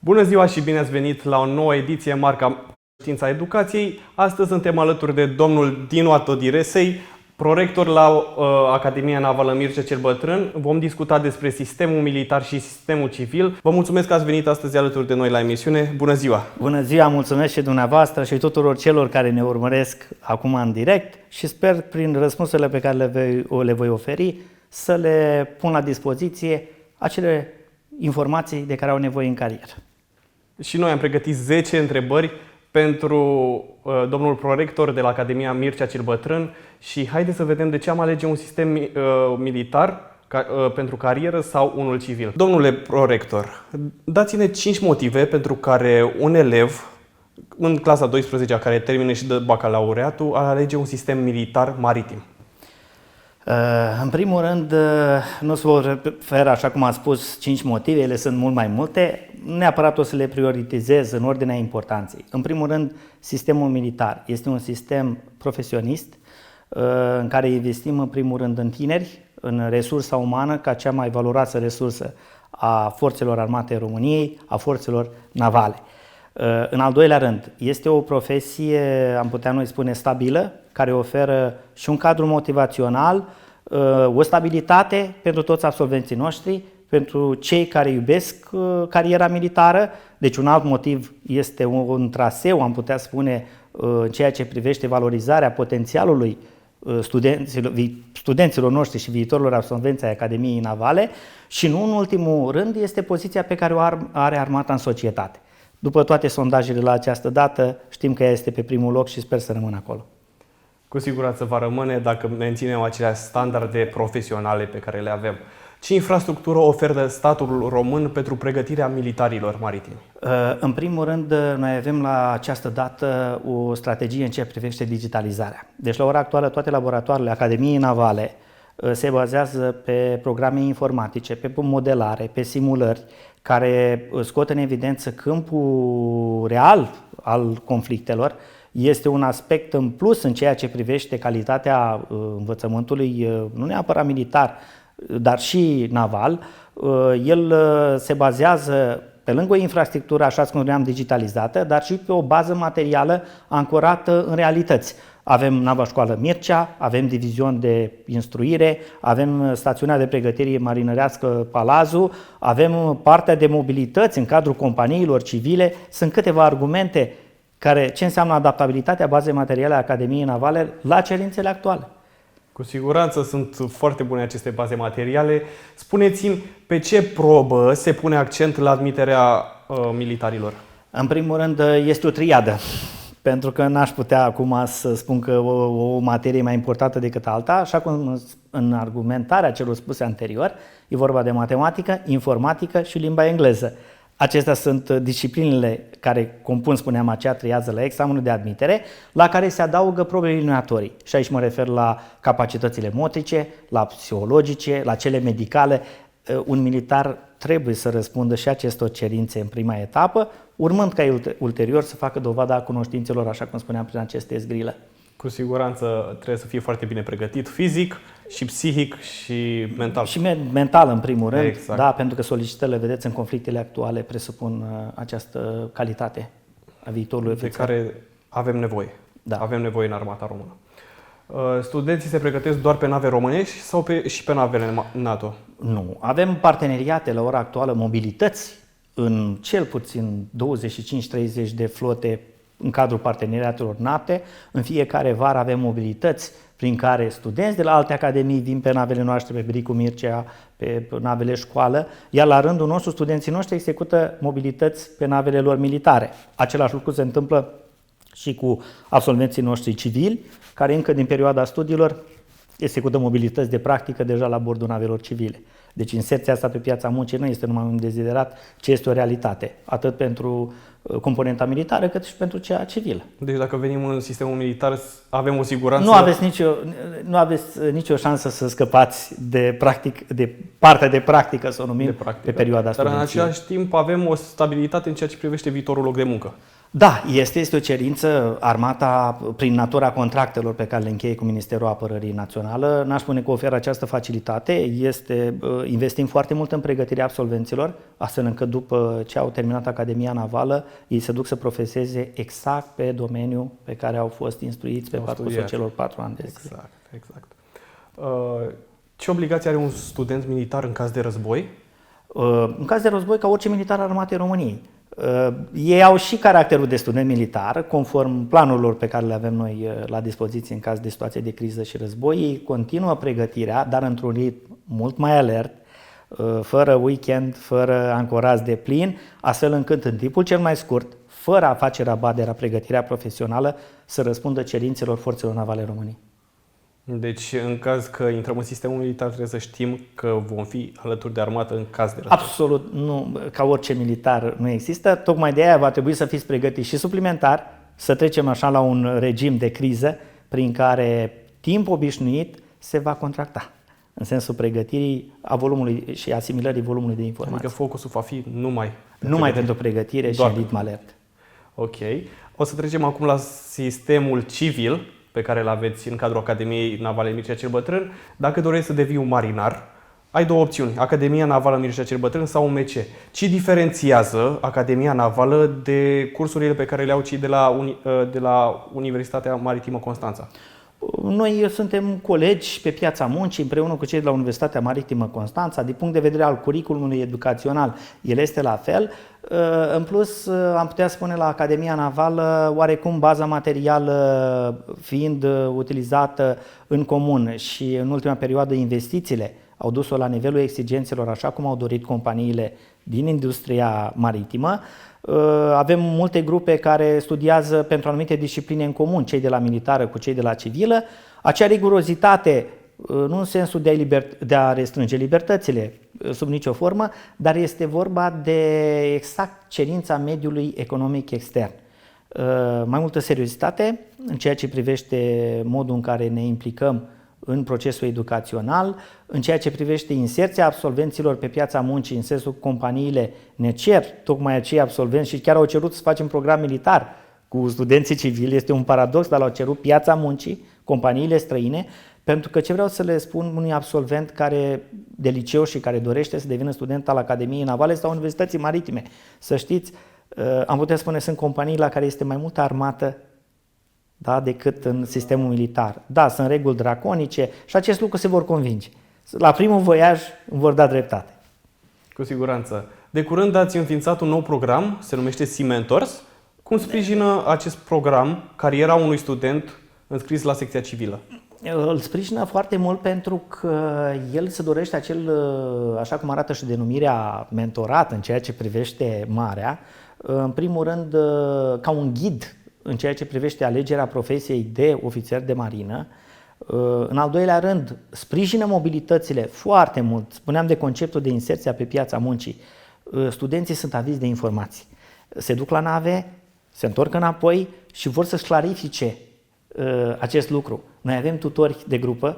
Bună ziua și bine ați venit la o nouă ediție marca Știința Educației. Astăzi suntem alături de domnul Dinu Atodiresei, prorector la Academia Navală Mircea cel Bătrân. Vom discuta despre sistemul militar și sistemul civil. Vă mulțumesc că ați venit astăzi alături de noi la emisiune. Bună ziua! Bună ziua, mulțumesc și dumneavoastră și tuturor celor care ne urmăresc acum în direct și sper prin răspunsurile pe care le voi oferi să le pun la dispoziție acele informații de care au nevoie în carieră. Și noi am pregătit 10 întrebări pentru domnul prorector de la Academia Mircea cel Bătrân și haideți să vedem de ce am alege un sistem militar pentru carieră sau unul civil. Domnule prorector, dați-ne 5 motive pentru care un elev în clasa 12-a care termină și dă bacalaureatul ar alege un sistem militar maritim. În primul rând, nu se vă refer, așa cum am spus, 5 motive, ele sunt mult mai multe, neapărat o să le prioritizez în ordinea importanței. În primul rând, sistemul militar este un sistem profesionist în care investim în primul rând în tineri, în resursa umană ca cea mai valoroasă resursă a forțelor armate României, a forțelor navale. În al doilea rând, este o profesie, am putea noi spune, stabilă, care oferă și un cadru motivațional, o stabilitate pentru toți absolvenții noștri, pentru cei care iubesc cariera militară. Deci un alt motiv este un traseu, am putea spune, în ceea ce privește valorizarea potențialului studenților noștri și viitorilor absolvenți ai Academiei Navale și nu în ultimul rând este poziția pe care o are armata în societate. După toate sondajele la această dată, știm că ea este pe primul loc și sper să rămână acolo. Cu siguranță va rămâne dacă menținem acele standarde profesionale pe care le avem. Ce infrastructură oferă statul român pentru pregătirea militarilor maritimi? În primul rând, noi avem la această dată o strategie în ceea ce privește digitalizarea. Deci, la ora actuală, toate laboratoarele Academiei Navale se bazează pe programe informatice, pe modelare, pe simulări, care scot în evidență câmpul real al conflictelor. Este un aspect în plus în ceea ce privește calitatea învățământului, nu neapărat militar, dar și naval. El se bazează pe lângă o infrastructură, așa cum spuneam, digitalizată, dar și pe o bază materială ancorată în realități. Avem Navașcoală Mircea, avem divizion de instruire, avem stațiunea de pregătire marinărească Palazu, avem partea de mobilități în cadrul companiilor civile. Sunt câteva argumente care ce înseamnă adaptabilitatea bazei materiale a Academiei Navale la cerințele actuale. Cu siguranță sunt foarte bune aceste baze materiale. Spuneți-mi, pe ce probă se pune accent la admiterea militarilor? În primul rând, este o triadă. Pentru că n-aș putea acum să spun că o materie e mai importantă decât alta, așa cum în argumentarea celor spuse anterior, e vorba de matematică, informatică și limba engleză. Acestea sunt disciplinele care compun, spuneam, acea triază la examenul de admitere, la care se adaugă probele eliminatorii. Și aici mă refer la capacitățile motrice, la psihologice, la cele medicale. Un militar trebuie să răspundă și acestor cerințe în prima etapă, urmând ca ulterior să facă dovada cunoștințelor, așa cum spuneam, prin aceste zgrile. Cu siguranță trebuie să fie foarte bine pregătit fizic și psihic și mental. Și mental în primul rând, exact. Da, pentru că solicitările, vedeți, în conflictele actuale presupun această calitate a viitorului ofițer. De care avem nevoie. Da. Avem nevoie în armata română. Studenții se pregătesc doar pe nave românești sau și pe navele NATO? Nu. Avem parteneriate la ora actuală, mobilități în cel puțin 25-30 de flote în cadrul parteneriatelor NATO. În fiecare vară avem mobilități prin care studenți de la alte academii vin pe navele noastre, pe Bricu Mircea, pe navele școală, iar la rândul nostru studenții noștri execută mobilități pe navele lor militare. Același lucru se întâmplă și cu absolvenții noștri civili, care încă din perioada studiilor execută mobilități de practică deja la bordul navelor civile. Deci inserția asta pe piața muncii nu este numai un deziderat, ci este o realitate, atât pentru componenta militară, cât și pentru cea civilă. Deci dacă venim în sistemul militar, avem o siguranță... Nu aveți nicio șansă să scăpați de partea de practică, să o numim, pe perioada studenției. Dar în studenției. același timp avem o stabilitate în ceea ce privește viitorul loc de muncă. Da, este o cerință. Armata, prin natura contractelor pe care le încheie cu Ministerul Apărării Națională, n-aș spune că oferă această facilitate. Investim foarte mult în pregătirea absolvenților, astfel încât după ce au terminat Academia Navală, ei se duc să profeseze exact pe domeniul pe care au fost instruiți pe parcursul celor 4 ani de zile. Exact. Ce obligație are un student militar în caz de război? În caz de război, ca orice militar al Armatei României. Ei au și caracterul de student militar, conform planurilor pe care le avem noi la dispoziție în caz de situație de criză și război. Ei continuă pregătirea, dar într-un ritm mult mai alert, fără weekend, fără ancorați de plin, astfel încât în timpul cel mai scurt, fără a face rabat de la pregătirea profesională, să răspundă cerințelor Forțelor Navale României. Deci, în caz că intrăm în sistemul militar, trebuie să știm că vom fi alături de armată în caz de război. Absolut, nu, ca orice militar nu există. Tocmai de aia va trebui să fiți pregătiți și suplimentar, să trecem așa la un regim de criză prin care timp obișnuit se va contracta, în sensul pregătirii a volumului și asimilării volumului de informații. Adică focusul va fi numai pentru pregătire și ritm alert. Ok. O să trecem acum la sistemul civil pe care îl aveți în cadrul Academiei Navale Mircea cel Bătrân. Dacă dorești să devii un marinar, ai două opțiuni, Academia Navală Mircea cel Bătrân sau UMC. Ce diferențiază Academia Navală de cursurile pe care le au cei de la Universitatea Maritimă Constanța? Noi suntem colegi pe piața muncii împreună cu cei de la Universitatea Maritimă Constanța. Din punct de vedere al curiculumului educațional, el este la fel. În plus, am putea spune la Academia Navală, oarecum baza materială fiind utilizată în comun și în ultima perioadă investițiile au dus-o la nivelul exigențelor așa cum au dorit companiile din industria maritimă. Avem multe grupe care studiază pentru anumite discipline în comun, cei de la militară cu cei de la civilă. Acea rigurozitate, nu în sensul de a restrânge libertățile sub nicio formă, dar este vorba de exact cerința mediului economic extern. Mai multă seriozitate în ceea ce privește modul în care ne implicăm în procesul educațional, în ceea ce privește inserția absolvenților pe piața muncii, în sensul că companiile ne cer tocmai acei absolvenți și chiar au cerut să facem program militar cu studenții civili. Este un paradox, dar l-au cerut piața muncii, companiile străine, pentru că ce vreau să le spun unui absolvent de liceu și care dorește să devină student al Academiei Navale sau Universității Maritime, să știți, am putea spune, sunt companii la care este mai multă armată decât în sistemul militar. Da, sunt reguli draconice și acest lucru se vor convinge. La primul voiaj îmi vor da dreptate. Cu siguranță. De curând ați înființat un nou program, se numește C-Mentors. Cum sprijină acest program cariera unui student înscris la secția civilă? Îl sprijină foarte mult pentru că el se dorește așa cum arată și denumirea, mentorat în ceea ce privește marea, în primul rând ca un ghid în ceea ce privește alegerea profesiei de ofițer de marină. În al doilea rând, sprijină mobilitățile foarte mult. Spuneam de conceptul de inserție pe piața muncii. Studenții sunt avizi de informații. Se duc la nave, se întorc înapoi și vor să-și clarifice acest lucru. Noi avem tutori de grupă,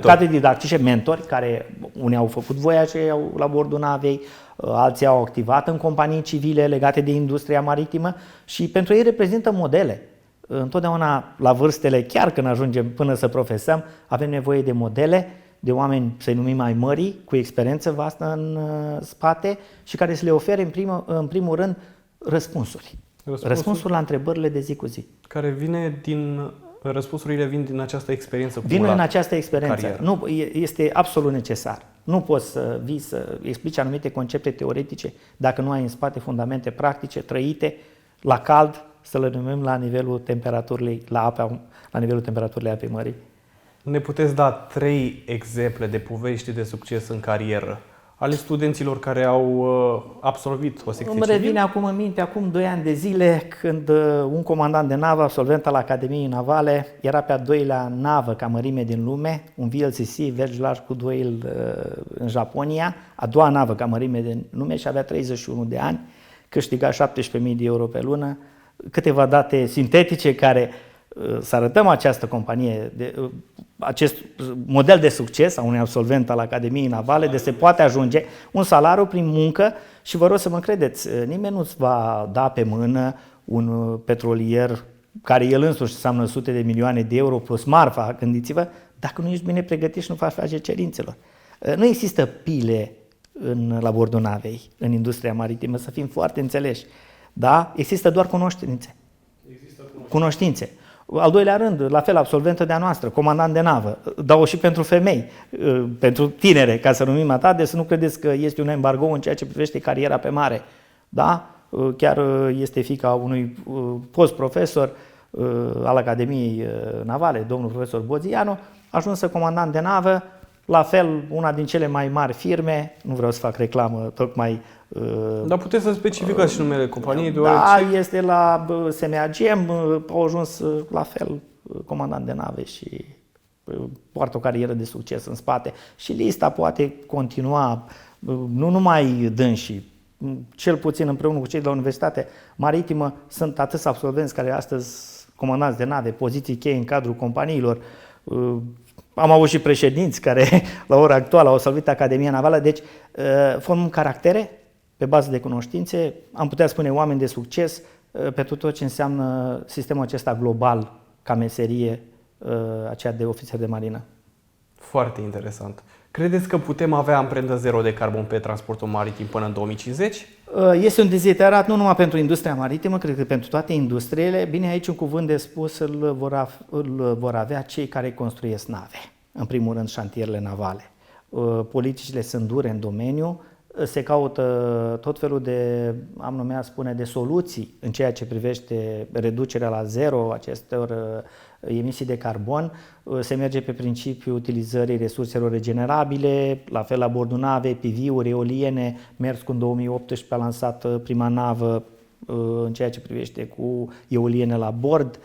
cadre didactice, mentori, care unii au făcut voiaje la bordul navei, alții au activat în companii civile legate de industria maritimă și pentru ei reprezintă modele. Întotdeauna la vârstele, chiar când ajungem până să profesăm, avem nevoie de modele, de oameni, să-i numim mai mări, cu experiență vastă în spate și care să le ofere în primul rând răspunsuri. Răspunsuri la întrebările de zi cu zi. Răspunsurile vin din această experiență. Vin în această experiență. Nu, este absolut necesar. Nu poți să vii să explici anumite concepte teoretice dacă nu ai în spate fundamente practice, trăite, la cald, să le numim la nivelul temperaturii la nivelul temperaturii apei mării. Ne puteți da 3 exemple de povești de succes în carieră ale studenților care au absolvit o secție civilă? Îmi revine acum în minte, acum 2 ani de zile, când un comandant de navă, absolvent al Academiei Navale, era pe a 2-lea navă ca mărime din lume, un VLCC, Vergi Largi cu Doyle în Japonia, a 2-a navă ca mărime din lume și avea 31 de ani, câștiga 17.000 de euro pe lună, câteva date sintetice care să arătăm această companie, acest model de succes a unui absolvent al Academiei Navale, de se poate ajunge un salariu prin muncă și vă rog să mă credeți, nimeni nu-ți va da pe mână un petrolier care el însuși înseamnă sute de milioane de euro plus marfa, gândiți-vă, dacă nu ești bine pregătit și nu faci face cerințelor. Nu există pile la bordul navei, în industria maritimă, să fim foarte înțeleși. Da? Există doar cunoștințe. Cunoștințe. Al doilea rând, la fel, absolventă de-a noastră, comandant de navă, dau și pentru femei, pentru tinere, ca să numim atât, de să nu credeți că este un embargo în ceea ce privește cariera pe mare. Da? Chiar este fiica unui post profesor al Academiei Navale, domnul profesor Bozianu, ajunsă comandant de navă, la fel, una din cele mai mari firme, nu vreau să fac reclamă, tocmai... Dar puteți să specificați și numele companiei, deoarece... Da, este la SMAGM, au ajuns la fel comandant de nave și poartă o carieră de succes în spate. Și lista poate continua, nu numai dânsii, cel puțin împreună cu cei de la Universitatea Maritimă, sunt atâți absolvenți care astăzi comandanți de nave, poziții cheie în cadrul companiilor. Am avut și președinți care la ora actuală au salvit Academia Navală, deci formăm caractere pe bază de cunoștințe, am putea spune oameni de succes pentru tot ce înseamnă sistemul acesta global ca meserie, aceea de ofițer de marină. Foarte interesant. Credeți că putem avea amprentă zero de carbon pe transportul maritim până în 2050? Este un deziderat nu numai pentru industria maritimă, cred că pentru toate industriile. Bine, aici un cuvânt de spus îl vor avea cei care construiesc nave. În primul rând, șantierele navale. Politicile sunt dure în domeniu, se caută tot felul de, am numit spune, de soluții în ceea ce privește reducerea la zero acestor emisii de carbon. Se merge pe principiul utilizării resurselor regenerabile, la fel la bordul navei, PV-uri, eoliene. Merscu în 2018 a lansat prima navă în ceea ce privește cu eoliene la bord.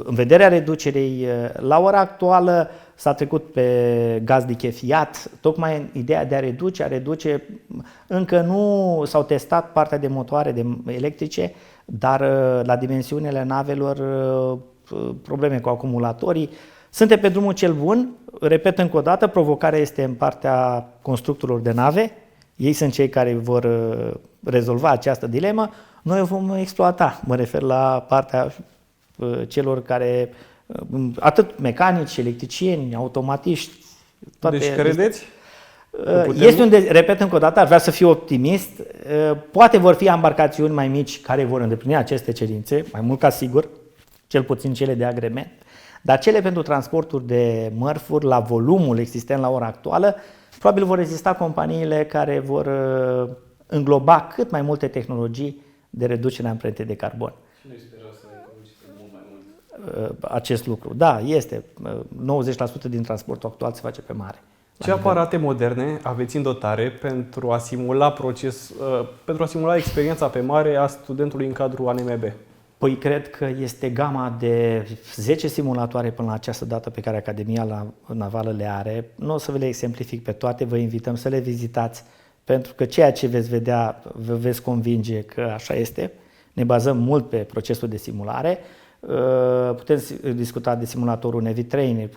În vederea reducerii, la ora actuală s-a trecut pe gaz lichefiat, tocmai ideea de a reduce, încă nu s-au testat partea de motoare electrice, dar la dimensiunile navelor probleme cu acumulatorii. Suntem pe drumul cel bun, repet încă o dată, provocarea este în partea constructorilor de nave, ei sunt cei care vor rezolva această dilemă, noi o vom exploata, mă refer la partea celor care, atât mecanici, electricieni, automatiști, toate. Deci credeți? Repet încă o dată, aș vrea să fiu optimist, poate vor fi embarcațiuni mai mici care vor îndeplini aceste cerințe, mai mult ca sigur, cel puțin cele de agrement, dar cele pentru transporturi de mărfuri la volumul existent la ora actuală, probabil vor rezista companiile care vor îngloba cât mai multe tehnologii de reducere a amprentei de carbon. Și noi sperăm să economisim mult mai mult. Acest lucru. Da, este. 90% din transportul actual se face pe mare. Ce aparate moderne aveți în dotare pentru a simula experiența pe mare a studentului în cadrul ANMB? Păi cred că este gama de 10 simulatoare până la această dată pe care Academia Navală le are. Nu o să vă le exemplific pe toate, vă invităm să le vizitați, pentru că ceea ce veți vedea, vă veți convinge că așa este. Ne bazăm mult pe procesul de simulare. Putem discuta de simulatorul Navy Trainer,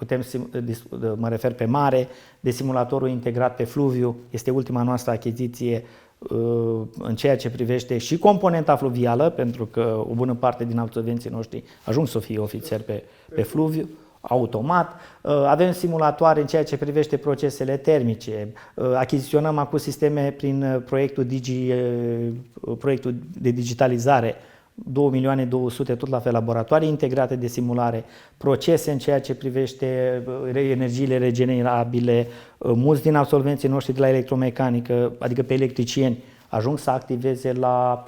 mă refer pe mare, de simulatorul integrat pe fluviu, este ultima noastră achiziție în ceea ce privește și componenta fluvială, pentru că o bună parte din absolvenții noștri ajung să fie ofițeri pe fluviu, automat. Avem simulatoare în ceea ce privește procesele termice, achiziționăm acum sisteme prin proiectul de digitalizare, 2.200.000 tot la fel laboratoare integrate de simulare, procese în ceea ce privește energiile regenerabile. Mulți din absolvenții noștri de la electromecanică, adică pe electricieni, ajung să activeze la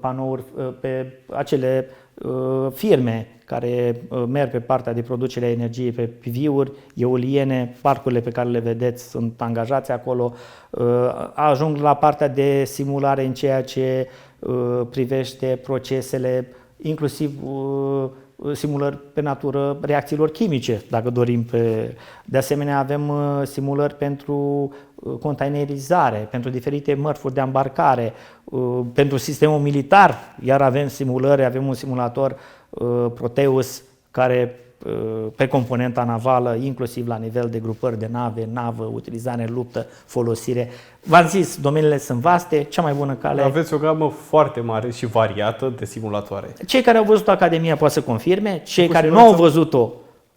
panouri pe acele firme care merg pe partea de producere a energiei pe PV-uri, eoliene, parcurile pe care le vedeți sunt angajați acolo, ajung la partea de simulare în ceea ce privește procesele, inclusiv simulări pe natură reacțiilor chimice, dacă dorim. De asemenea, avem simulări pentru containerizare, pentru diferite mărfuri de ambarcare, pentru sistemul militar, iar avem simulări, avem un simulator Proteus care pe componenta navală, inclusiv la nivel de grupări de nave, navă, utilizare în luptă, folosire. V-am zis, domeniile sunt vaste, cea mai bună cale... Aveți o gamă foarte mare și variată de simulatoare. Cei care au văzut Academia poate să confirme, cei care nu au văzut-o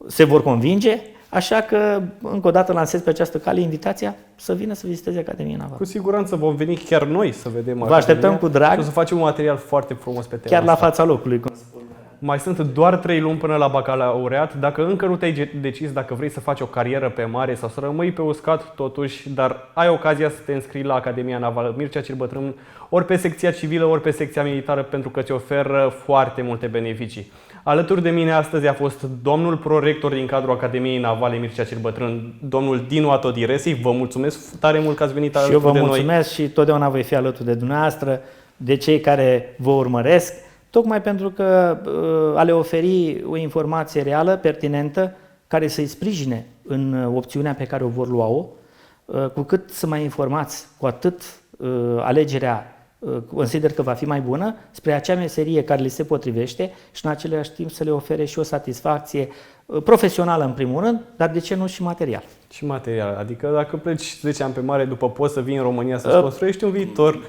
se vor convinge, așa că încă o dată lansez pe această cale invitația să vină să viziteze Academia Navală. Cu siguranță vom veni chiar noi să vedem Vă așteptăm cu drag. și o să facem un material foarte frumos pe tema Chiar la asta. fața locului. Mai sunt doar 3 luni până la bacalaureat. Dacă încă nu te-ai decis dacă vrei să faci o carieră pe mare sau să rămâi pe uscat totuși, dar ai ocazia să te înscrii la Academia Navală Mircea cel Bătrân, ori pe secția civilă, ori pe secția militară, pentru că ți oferă foarte multe beneficii. Alături de mine astăzi a fost domnul prorector din cadrul Academiei Navale Mircea cel Bătrân, domnul Dinu Atodiresi. Vă mulțumesc tare mult că ați venit alături de noi. Și eu vă mulțumesc și totdeauna voi fi alături de dumneavoastră, de cei care vă urmăresc, tocmai pentru că a le oferi o informație reală, pertinentă, care să-i sprijine în opțiunea pe care o vor lua-o. Cu cât sunt mai informați, cu atât alegerea consider că va fi mai bună spre acea meserie care li se potrivește și în același timp să le ofere și o satisfacție profesională în primul rând, dar de ce nu și material. Și material, adică dacă pleci 10 ani pe mare, după poți să vii în România să-ți construiești un viitor.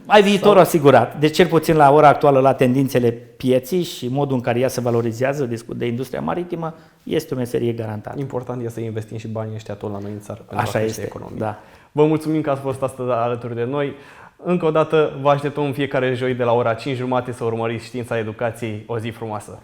Ai viitorul asigurat. Deci cel puțin la ora actuală, la tendințele pieții și modul în care ea se valorizează, discut de industria maritimă, este o meserie garantată. Important este să investim și banii ăștia tot la noi în țară pentru Așa a crește este, economia. da. Vă mulțumim că ați fost astăzi alături de noi. Încă o dată vă așteptăm în fiecare joi de la ora 5:30 să urmăriți Știința Educației. O zi frumoasă!